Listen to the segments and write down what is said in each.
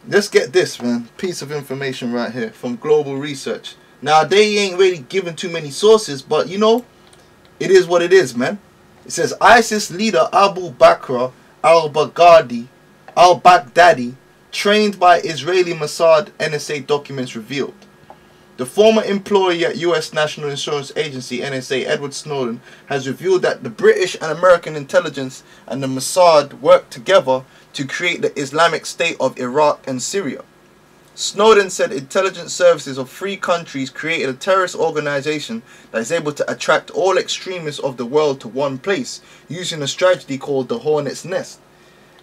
Let's get this, man. Piece of information right here from Global Research. Now, they ain't really giving too many sources, but you know, it is what it is, man. It says ISIS leader Abu Bakr al-Baghdadi, trained by Israeli Mossad, NSA documents revealed. The former employee at US National Insurance Agency, NSA, Edward Snowden, has revealed that the British and American intelligence and the Mossad worked together to create the Islamic State of Iraq and Syria. Snowden said intelligence services of 3 countries created a terrorist organization that is able to attract all extremists of the world to one place, using a strategy called the Hornet's Nest.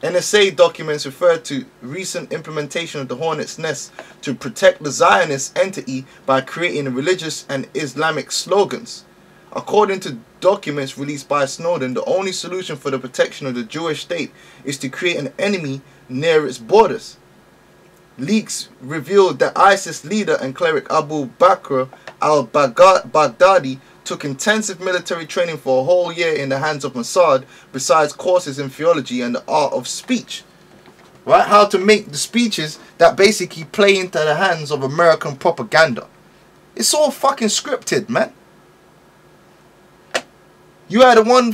NSA documents refer to recent implementation of the Hornet's Nest to protect the Zionist entity by creating religious and Islamic slogans. According to documents released by Snowden, the only solution for the protection of the Jewish state is to create an enemy near its borders. Leaks revealed that ISIS leader and cleric Abu Bakr al-Baghdadi took intensive military training for a whole year in the hands of Mossad, besides courses in theology and the art of speech. Right? How to make the speeches that basically play into the hands of American propaganda. It's all fucking scripted, man. You had one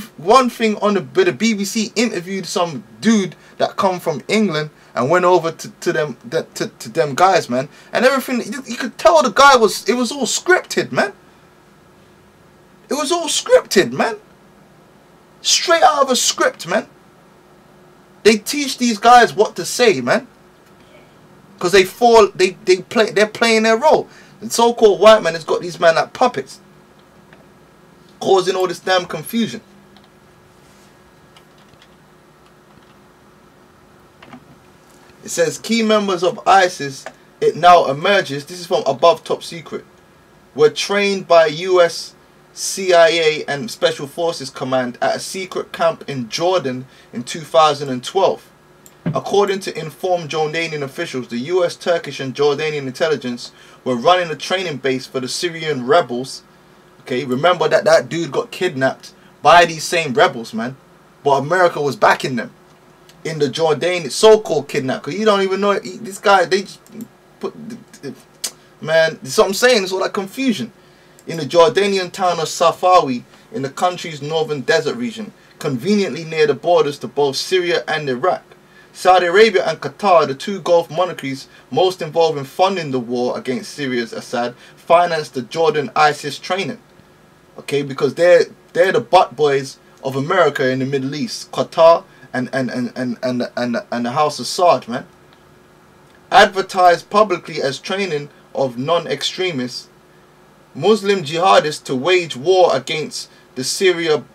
thing on the BBC interviewed some dude that come from England and went over to them guys, man, and everything. You could tell the guy it was all scripted, man. It was all scripted, man. Straight out of a script, man. They teach these guys what to say, man, because they're playing their role. The so-called white man has got these men like puppets, causing all this damn confusion. It says key members of ISIS, it now emerges, this is from Above Top Secret, were trained by US CIA and Special Forces Command at a secret camp in Jordan in 2012. According to informed Jordanian officials, the US, Turkish and Jordanian intelligence were running a training base for the Syrian rebels. Okay, remember that dude got kidnapped by these same rebels, man. But America was backing them in the Jordanian so-called kidnap. Because you don't even know it. This guy, they just put... Man, that's what I'm saying. It's all that confusion. In the Jordanian town of Safawi, in the country's northern desert region, conveniently near the borders to both Syria and Iraq. Saudi Arabia and Qatar, the 2 Gulf monarchies most involved in funding the war against Syria's Assad, financed the Jordan ISIS training. Okay, because they're the butt boys of America in the Middle East. Qatar and the House of Saud, man. Advertised publicly as training of non-extremists, Muslim jihadists to wage war against the Syrian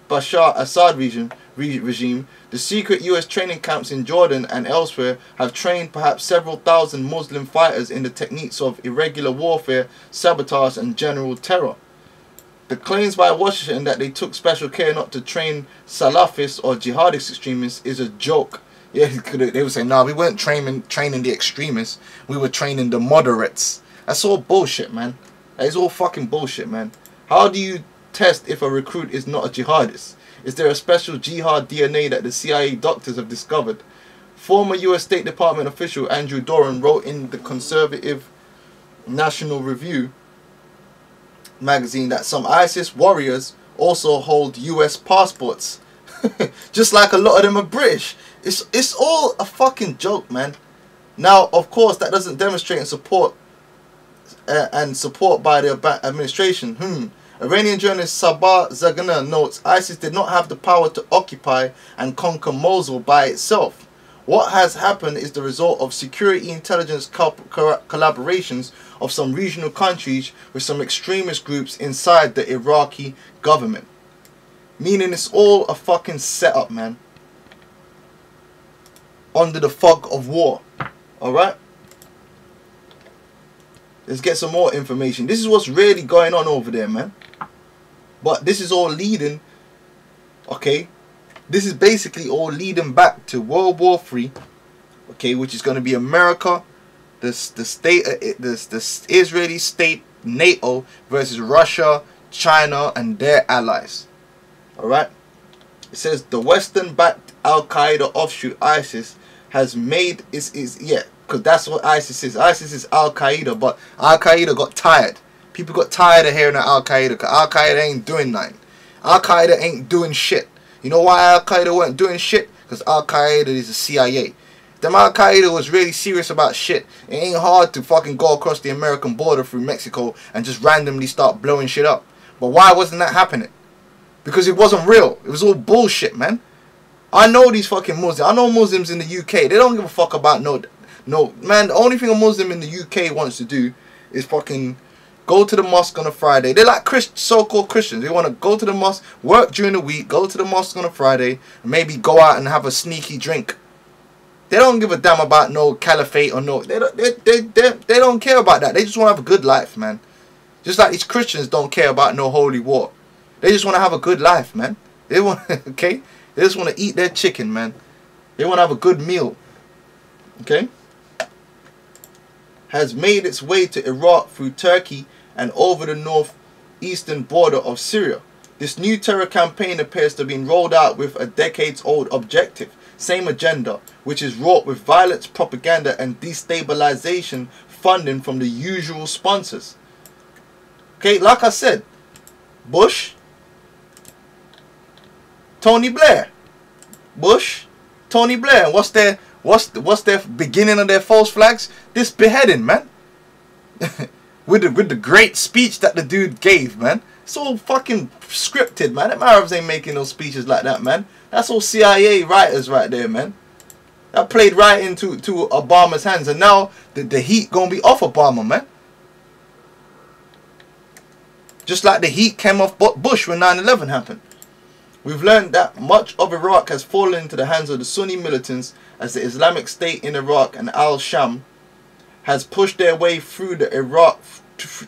Bashar Assad regime. The secret US training camps in Jordan and elsewhere have trained perhaps several thousand Muslim fighters in the techniques of irregular warfare, sabotage and general terror. The claims by Washington that they took special care not to train Salafists or jihadist extremists is a joke. Yeah, they would say, no, we weren't training the extremists. We were training the moderates. That's all bullshit, man. That is all fucking bullshit, man. How do you test if a recruit is not a jihadist? Is there a special jihad DNA that the CIA doctors have discovered? Former US State Department official Andrew Doran wrote in the conservative National Review magazine that some ISIS warriors also hold US passports. Just like a lot of them are British. It's all a fucking joke, man. Now, of course, that doesn't demonstrate support by the administration. Iranian journalist Sabah Zagana notes ISIS did not have the power to occupy and conquer Mosul by itself. What has happened is the result of security intelligence collaborations of some regional countries with some extremist groups inside the Iraqi government. Meaning it's all a fucking setup, man. Under the fog of war. Alright? Let's get some more information. This is what's really going on over there, man. But this is all leading, okay? This is basically all leading back to World War III, okay, which is going to be America, the Israeli state, NATO versus Russia, China, and their allies. All right. It says the Western-backed Al-Qaeda offshoot ISIS has made is yeah, because that's what ISIS is. ISIS is Al Qaeda, but Al Qaeda got tired. People got tired of hearing Al Qaeda, because Al Qaeda ain't doing nothing. Al Qaeda ain't doing shit. You know why Al Qaeda weren't doing shit? Because Al Qaeda is the CIA. Them Al Qaeda was really serious about shit. It ain't hard to fucking go across the American border through Mexico and just randomly start blowing shit up. But why wasn't that happening? Because it wasn't real. It was all bullshit, man. I know these fucking Muslims. I know Muslims in the UK. They don't give a fuck about no man. The only thing a Muslim in the UK wants to do is fucking go to the mosque on a Friday. They're like so-called Christians. They want to go to the mosque, work during the week, go to the mosque on a Friday, and maybe go out and have a sneaky drink. They don't give a damn about no caliphate or no. They don't care about that. They just want to have a good life, man. Just like these Christians don't care about no holy war. They just want to have a good life, man. They want okay. They just want to eat their chicken, man. They want to have a good meal. Okay. Has made its way to Iraq through Turkey and over the northeastern border of Syria. This new terror campaign appears to have been rolled out with a decades-old objective. Same agenda, which is wrought with violence, propaganda and destabilization funding from the usual sponsors. Okay, like I said, Bush, Tony Blair. Bush, Tony Blair. And what's their beginning of their false flags? This beheading, man. with the great speech that the dude gave, man. It's all fucking scripted, man. Them Arabs ain't making no speeches like that, man. That's all CIA writers right there, man. That played right into Obama's hands. And now the heat gonna be off Obama, man. Just like the heat came off Bush when 9/11 happened. We've learned that much of Iraq has fallen into the hands of the Sunni militants as the Islamic State in Iraq and Al-Sham has pushed their way through the Iraq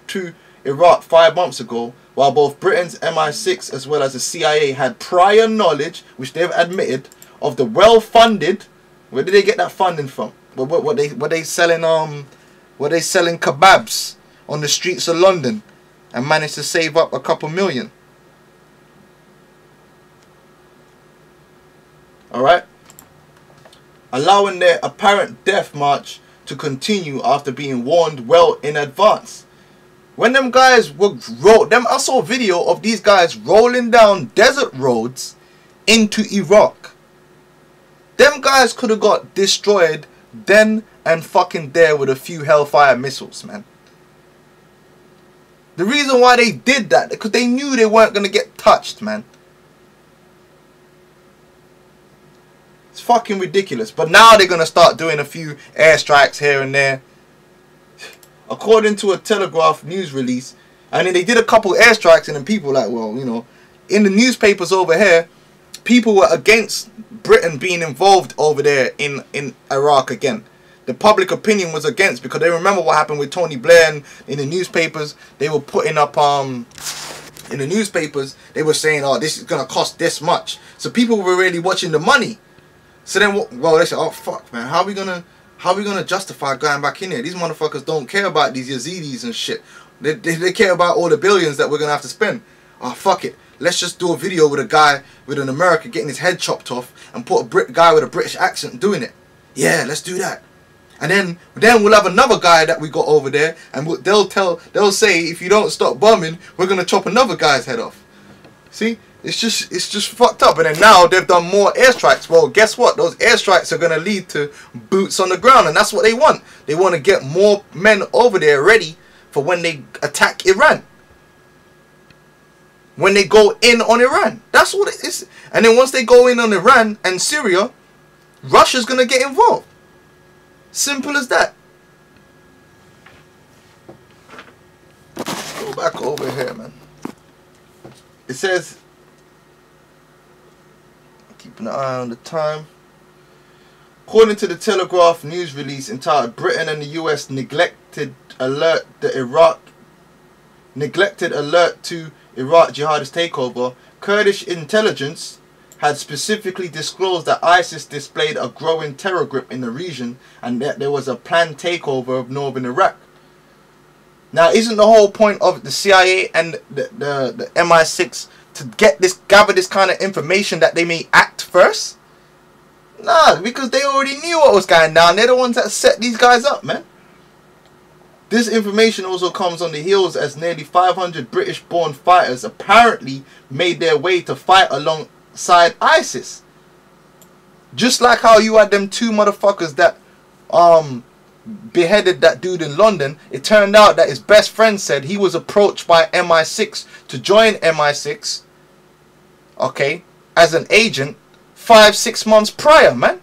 to Iraq 5 months ago, while both Britain's MI6 as well as the CIA had prior knowledge, which they've admitted, of the well-funded. Where did they get that funding from? What they selling kebabs on the streets of London and managed to save up a couple million. Alright? Allowing their apparent death march to continue after being warned well in advance. When them guys were I saw a video of these guys rolling down desert roads into Iraq. Them guys could have got destroyed then and fucking there with a few Hellfire missiles, man. The reason why they did that, because they knew they weren't going to get touched, man. It's fucking ridiculous. But now they're going to start doing a few airstrikes here and there. According to a Telegraph news release, and then they did a couple airstrikes and then people like, well, you know, in the newspapers over here, people were against Britain being involved over there in Iraq again. The public opinion was against, because they remember what happened with Tony Blair, and in the newspapers they were putting up in the newspapers they were saying, oh, this is gonna cost this much. So people were really watching the money. So then well, they said, oh fuck, man, how are we gonna justify going back in here? These motherfuckers don't care about these Yazidis and shit. They care about all the billions that we're gonna have to spend. Oh fuck it, let's just do a video with a guy with an American getting his head chopped off and put a guy with a British accent doing it. Yeah, let's do that. And then we'll have another guy that we got over there, and they'll say, if you don't stop bombing, we're gonna chop another guy's head off. See, it's just fucked up. And then now they've done more airstrikes. Well, guess what? Those airstrikes are gonna lead to boots on the ground, and that's what they want. They want to get more men over there ready for when they attack Iran. When they go in on Iran, that's what it is. And then once they go in on Iran and Syria, Russia's gonna get involved. Simple as that. Go back over here, man. It says, keeping an eye on the time. According to the Telegraph news release entitled "Britain and the US neglected alert to Iraq jihadist takeover," Kurdish intelligence had specifically disclosed that ISIS displayed a growing terror grip in the region and that there was a planned takeover of northern Iraq. Now, isn't the whole point of the CIA and the MI6 to gather this kind of information that they may act first? Nah, because they already knew what was going down. They're the ones that set these guys up, man. This information also comes on the heels as nearly 500 British-born fighters apparently made their way to fight alongside ISIS. Just like how you had them two motherfuckers that beheaded that dude in London. It turned out that his best friend said he was approached by MI6 to join MI6, okay, as an agent 5-6 months prior, man.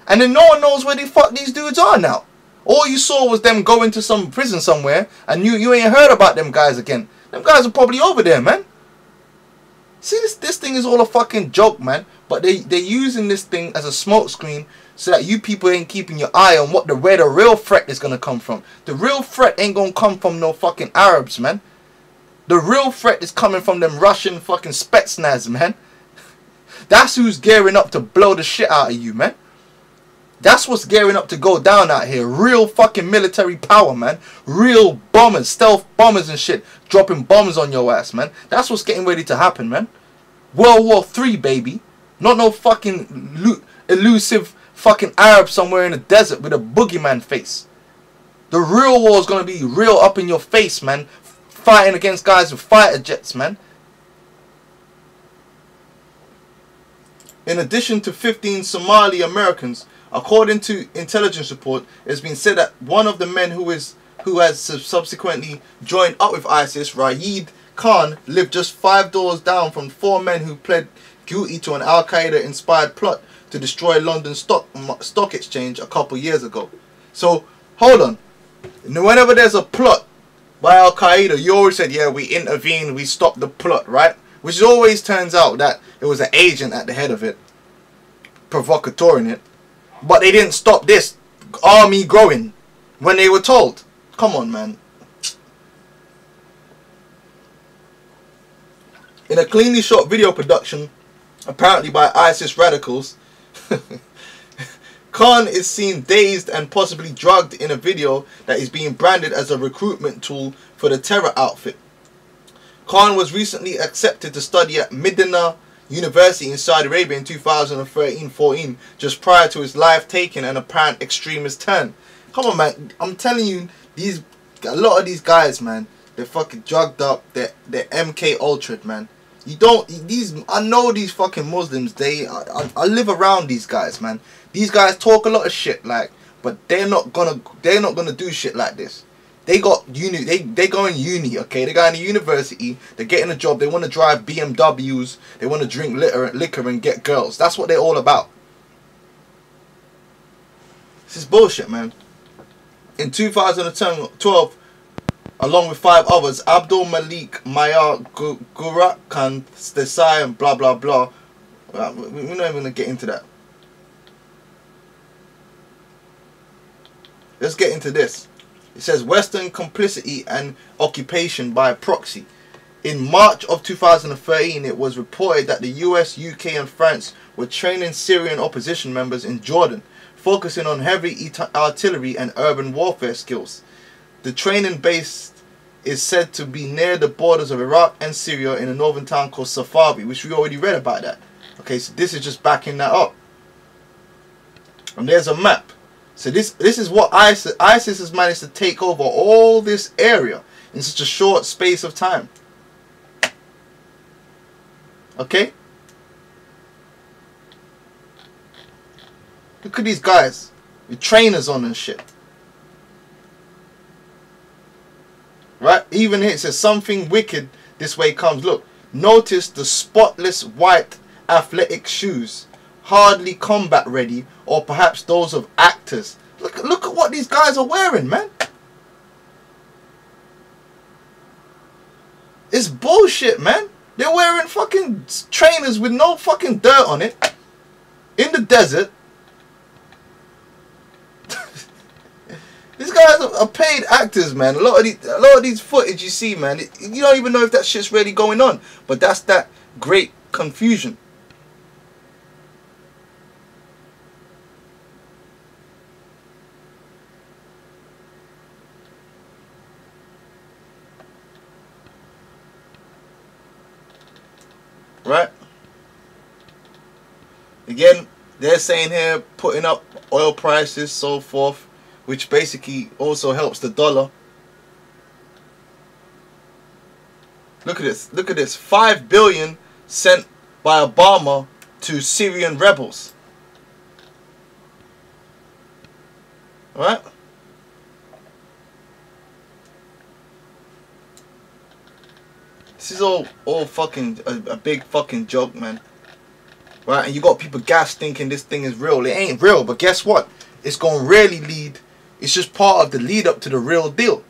And then no one knows where the fuck these dudes are now. All you saw was them go into some prison somewhere, and you ain't heard about them guys again. Them guys are probably over there, man. See, this thing is all a fucking joke, man. But they're using this thing as a smokescreen so that you people ain't keeping your eye on where the real threat is gonna come from. The real threat ain't gonna come from no fucking Arabs, man. The real threat is coming from them Russian fucking Spetsnaz, man. That's who's gearing up to blow the shit out of you, man. That's what's gearing up to go down out here. Real fucking military power, man. Real bombers, stealth bombers and shit. Dropping bombs on your ass, man. That's what's getting ready to happen, man. World War III, baby. Not no fucking elusive fucking Arab somewhere in the desert with a boogeyman face. The real war is going to be real up in your face, man. Fighting against guys with fighter jets, man. In addition to 15 Somali Americans, according to intelligence report, it's been said that one of the men who has subsequently joined up with ISIS, Raed Khan, lived just 5 doors down from 4 men who pled guilty to an Al-Qaeda inspired plot to destroy London's stock exchange a couple years ago. So, hold on. Whenever there's a plot by Al-Qaeda, you always said, yeah, we intervened, we stopped the plot, right? Which always turns out that it was an agent at the head of it, provocatoring it. But they didn't stop this army growing when they were told. Come on, man. In a cleanly shot video production, apparently by ISIS radicals, Khan is seen dazed and possibly drugged in a video that is being branded as a recruitment tool for the terror outfit. Khan was recently accepted to study at Medina University in Saudi Arabia in 2013-14, just prior to his life taking an apparent extremist turn. Come on, man. I'm telling you, a lot of these guys, man, they're fucking drugged up. They're MK Ultra, man. I know these fucking Muslims. I live around these guys, man. These guys talk a lot of shit, like, but they're not gonna do shit like this. They got uni. They go in uni, okay? They go in university. They're getting a job. They want to drive BMWs. They want to drink liquor and get girls. That's what they're all about. This is bullshit, man. In 2012, along with 5 others, Abdul Malik, Mayar, Gurakan, Desai, and blah blah blah. We're not even gonna get into that. Let's get into this. It says Western complicity and occupation by proxy. In March of 2013, it was reported that the US, UK and France were training Syrian opposition members in Jordan, focusing on heavy artillery and urban warfare skills. The training base is said to be near the borders of Iraq and Syria in a northern town called Safavi, which we already read about that. Okay, so this is just backing that up. And there's a map. So this is what ISIS has managed to take over all this area in such a short space of time. Okay? Look at these guys with trainers on and shit. Right? Even here it says something wicked this way comes. Look, notice the spotless white athletic shoes. Hardly combat ready, or perhaps those of actors. Look at what these guys are wearing, man. It's bullshit, man. They're wearing fucking trainers with no fucking dirt on it in the desert. These guys are paid actors, man. A lot of these footage you see, man, you don't even know if that shit's really going on. But that's that great confusion. Right? Again, They're saying here putting up oil prices, so forth, which basically also helps the dollar. Look at this. Look at this. 5 billion sent by Obama to Syrian rebels. Alright? This is all fucking a big fucking joke, man. Right? And you got people gassed thinking this thing is real. It ain't real, but guess what? It's gonna really lead. It's just part of the lead up to the real deal.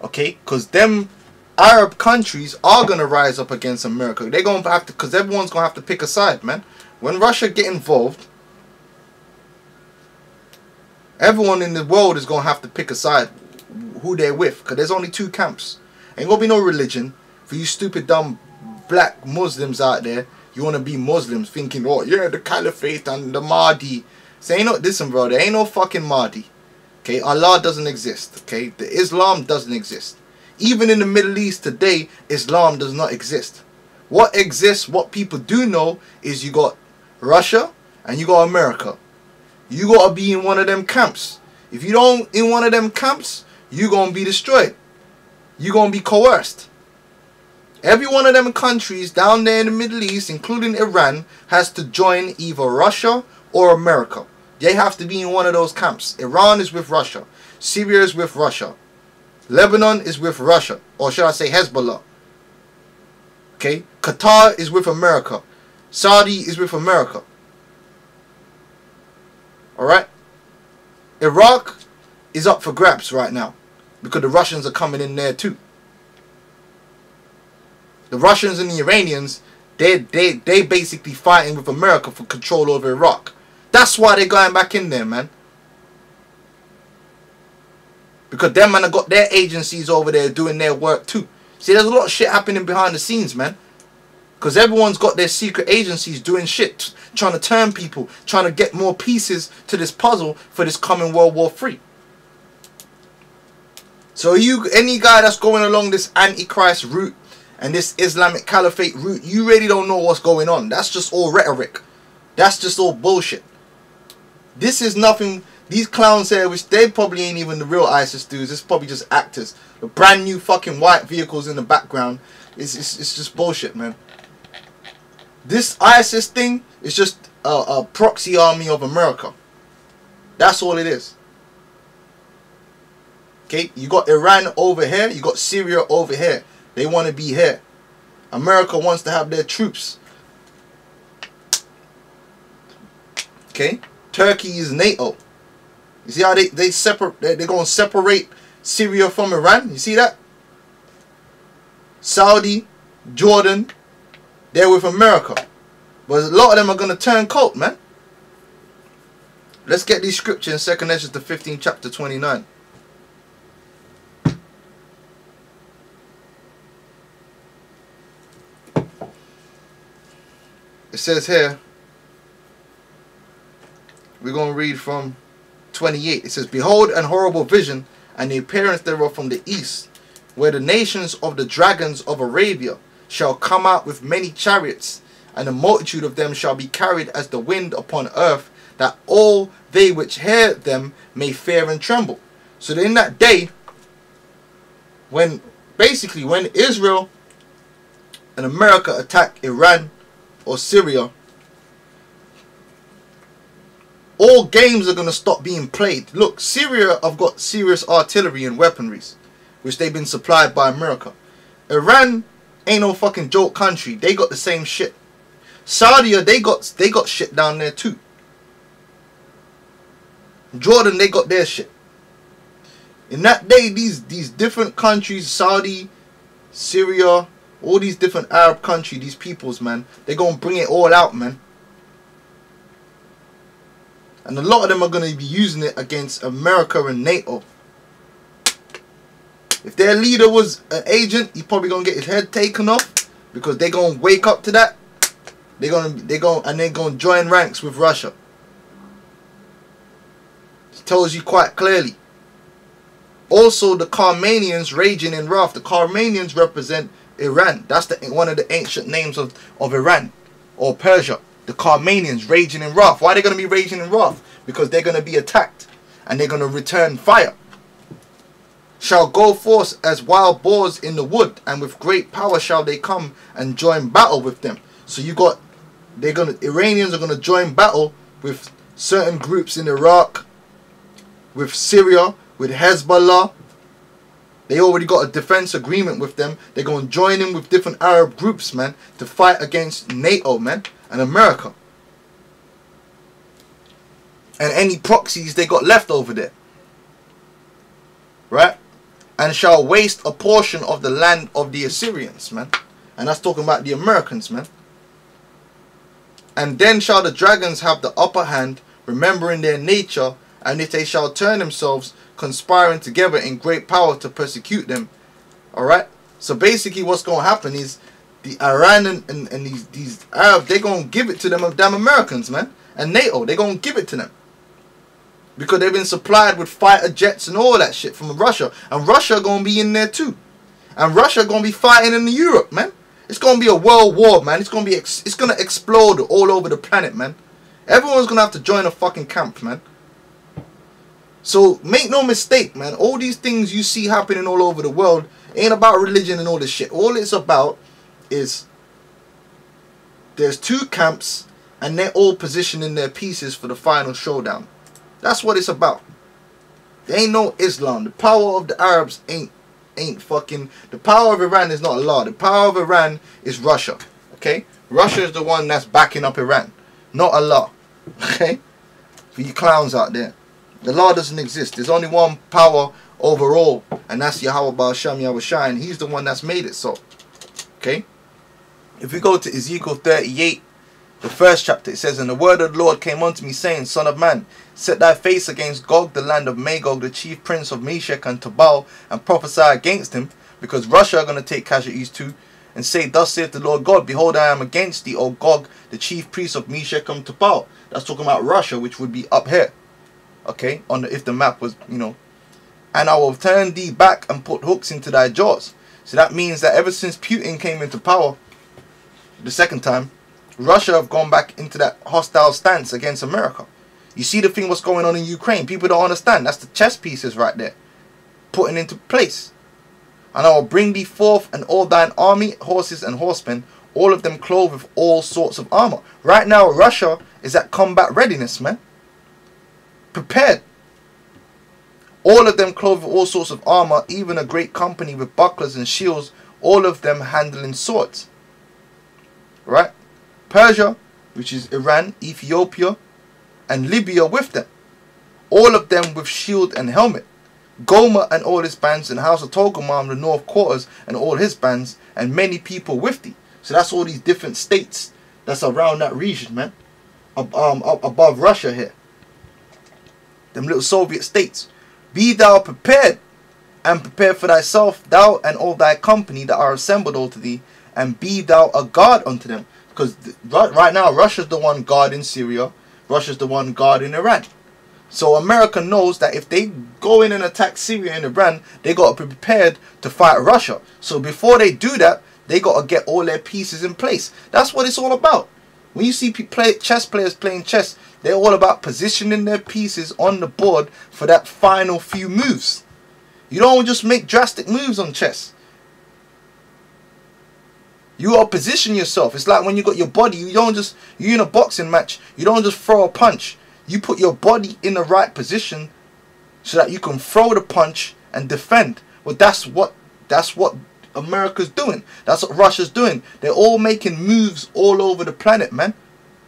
Okay? Because them Arab countries are gonna rise up against America. They're gonna have to, because everyone's gonna have to pick a side, man. When Russia get involved, everyone in the world is gonna have to pick a side who they're with. Because there's only two camps. Ain't gonna be no religion. For you stupid dumb black Muslims out there, you wanna be Muslims thinking, oh yeah, the Caliphate and the Mahdi. So ain't no, listen bro, there ain't no fucking Mahdi. Okay, Allah doesn't exist. Okay, the Islam doesn't exist. Even in the Middle East today, Islam does not exist. What exists, what people do know, is you got Russia and you got America. You gotta be in one of them camps. If you don't in one of them camps, you gonna be destroyed. You gonna be coerced. Every one of them countries down there in the Middle East, including Iran, has to join either Russia or America. They have to be in one of those camps. Iran is with Russia. Syria is with Russia. Lebanon is with Russia. Or should I say Hezbollah. Okay? Qatar is with America. Saudi is with America. Alright? Iraq is up for grabs right now. Because the Russians are coming in there too. The Russians and the Iranians, they basically fighting with America for control over Iraq. That's why they're going back in there, man. Because them man have got their agencies over there doing their work too. See, there's a lot of shit happening behind the scenes, man. Because everyone's got their secret agencies doing shit. Trying to turn people. Trying to get more pieces to this puzzle for this coming World War III. So any guy that's going along this Antichrist route and this Islamic Caliphate route, you really don't know what's going on. That's just all rhetoric. That's just all bullshit. This is nothing. These clowns here, which they probably ain't even the real ISIS dudes. It's probably just actors. The brand new fucking white vehicles in the background. It's just bullshit, man. This ISIS thing is just a proxy army of America. That's all it is. Okay, you got Iran over here. You got Syria over here. They want to be here. America wants to have their troops. Okay, Turkey is NATO. You see how they separate? They're going to separate Syria from Iran. You see that? Saudi, Jordan, they're with America. But a lot of them are going to turn cold, man. Let's get these scriptures in 2nd Ezra, the 15th chapter, 29. It says here, we're going to read from 28. It says, behold, an horrible vision, and the appearance thereof from the east, where the nations of the dragons of Arabia shall come out with many chariots, and the multitude of them shall be carried as the wind upon earth, that all they which hear them may fear and tremble. So in that day, when Israel and America attack Iran or Syria, all games are going to stop being played. Look, Syria have got serious artillery and weaponries, which they've been supplied by America. Iran ain't no fucking joke country. They got the same shit. Saudi, they got shit down there too. Jordan, they got their shit. In that day, these different countries, Saudi, Syria, all these different Arab countries, these peoples, man, they're going to bring it all out, man. And a lot of them are going to be using it against America and NATO. If their leader was an agent, he's probably going to get his head taken off, because they're going to wake up to that. They're going to join ranks with Russia. It tells you quite clearly. Also, the Carmanians raging in wrath. The Carmanians represent Iran. That's one of the ancient names of Iran or Persia. the Carmanians raging in wrath. Why are they going to be raging in wrath? Because they're going to be attacked and they're going to return fire. Shall go forth as wild boars in the wood, and with great power shall they come and join battle with them. So you got, Iranians are going to join battle with certain groups in Iraq, with Syria, with Hezbollah. They already got a defense agreement with them. They're going to join in with different Arab groups, man, to fight against NATO, man, and America. And any proxies they got left over there. Right? And shall waste a portion of the land of the Assyrians, man. And that's talking about the Americans, man. And then shall the dragons have the upper hand, remembering their nature, and if they shall turn themselves, conspiring together in great power to persecute them. Alright? So basically what's going to happen is the Iran and these Arabs, they're going to give it to them damn Americans, man. And NATO, they're going to give it to them. Because they've been supplied with fighter jets and all that shit from Russia. And Russia going to be in there too. And Russia going to be fighting in Europe, man. It's going to be a world war, man. It's going to explode all over the planet, man. Everyone's going to have to join a fucking camp, man. So make no mistake, man. All these things you see happening all over the world ain't about religion and all this shit. All it's about is there's two camps and they're all positioning their pieces for the final showdown. That's what it's about. There ain't no Islam. The power of the Arabs ain't fucking... The power of Iran is not Allah. The power of Iran is Russia. Okay? Russia is the one that's backing up Iran. Not Allah. Okay? For you clowns out there. The law doesn't exist. There's only one power overall. And that's Yahweh Baal Shem Yahweh Shai. And he's the one that's made it so. Okay? If we go to Ezekiel 38, the first chapter, it says, And the word of the Lord came unto me, saying, Son of man, set thy face against Gog, the land of Magog, the chief prince of Meshech and Tubal, and prophesy against him, because Russia are going to take casualties too, and say, Thus saith the Lord God, Behold, I am against thee, O Gog, the chief priest of Meshech and Tubal. That's talking about Russia, which would be up here. Okay, if the map was, you know. And I will turn thee back and put hooks into thy jaws. So that means that ever since Putin came into power, the second time, Russia have gone back into that hostile stance against America. You see the thing what's going on in Ukraine. People don't understand. That's the chess pieces right there. Putting into place. And I will bring thee forth and all thine army, horses and horsemen, all of them clothed with all sorts of armor. Right now, Russia is at combat readiness, man. Prepared. All of them clothed with all sorts of armor, even a great company with bucklers and shields, all of them handling swords. Right? Persia, which is Iran, Ethiopia, and Libya with them. All of them with shield and helmet. Gomer and all his bands, and House of Togarmah, the north quarters, and all his bands, and many people with thee. So that's all these different states that's around that region, man. Above Russia here. Them little Soviet states. Be thou prepared, and prepare for thyself, thou and all thy company that are assembled unto thee, and be thou a guard unto them. Because right now, Russia's the one guarding Syria. Russia's the one guarding Iran. So America knows that if they go in and attack Syria and Iran, they got to be prepared to fight Russia. So before they do that, they got to get all their pieces in place. That's what it's all about. When you see chess players playing chess, they're all about positioning their pieces on the board for that final few moves. You don't just make drastic moves on chess. You gotta position yourself. It's like when you got your body, you're in a boxing match, you don't just throw a punch. You put your body in the right position so that you can throw the punch and defend. Well, that's what America's doing. That's what Russia's doing. They're all making moves all over the planet, man.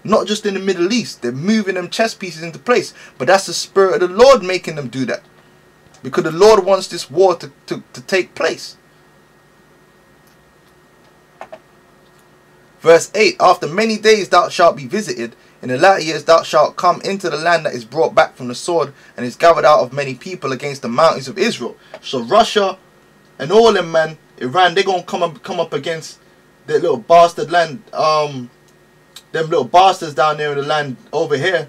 Not just in the Middle East. They're moving them chess pieces into place. But that's the Spirit of the Lord making them do that. Because the Lord wants this war to take place. Verse 8, After many days thou shalt be visited. In the latter years thou shalt come into the land that is brought back from the sword, and is gathered out of many people against the mountains of Israel. So Russia and all them, man, Iran, they're going to come up against that little bastard land. Them little bastards down there in the land over here,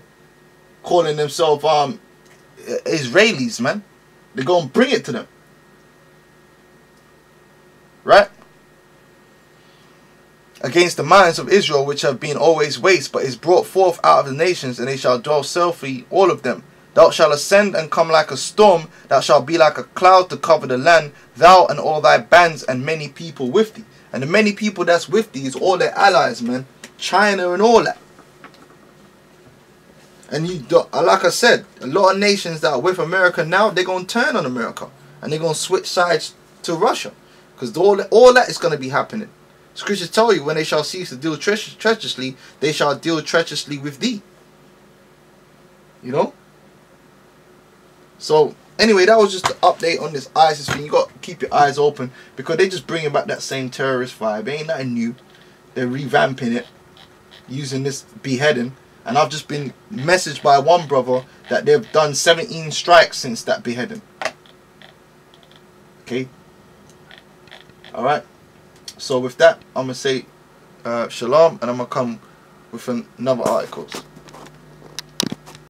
calling themselves Israelis, man. They're going to bring it to them. Right? against the minds of Israel, which have been always waste, but is brought forth out of the nations, and they shall dwell safely, all of them. Thou shalt ascend and come like a storm, thou shalt be like a cloud to cover the land, thou and all thy bands and many people with thee. And the many people that's with thee is all their allies, man. China and all that. And like I said, a lot of nations that are with America now, they're going to turn on America. And they're going to switch sides to Russia. Because all that is going to be happening. Scriptures tell you, when they shall cease to deal treacherously, they shall deal treacherously with thee. You know? So, anyway, that was just an update on this ISIS thing. You got to keep your eyes open, because they just bringing back that same terrorist vibe. It ain't nothing new. They're revamping it, using this beheading. And I've just been messaged by one brother that they've done 17 strikes since that beheading. Okay? Alright? So with that, I'm going to say shalom, and I'm going to come with another article.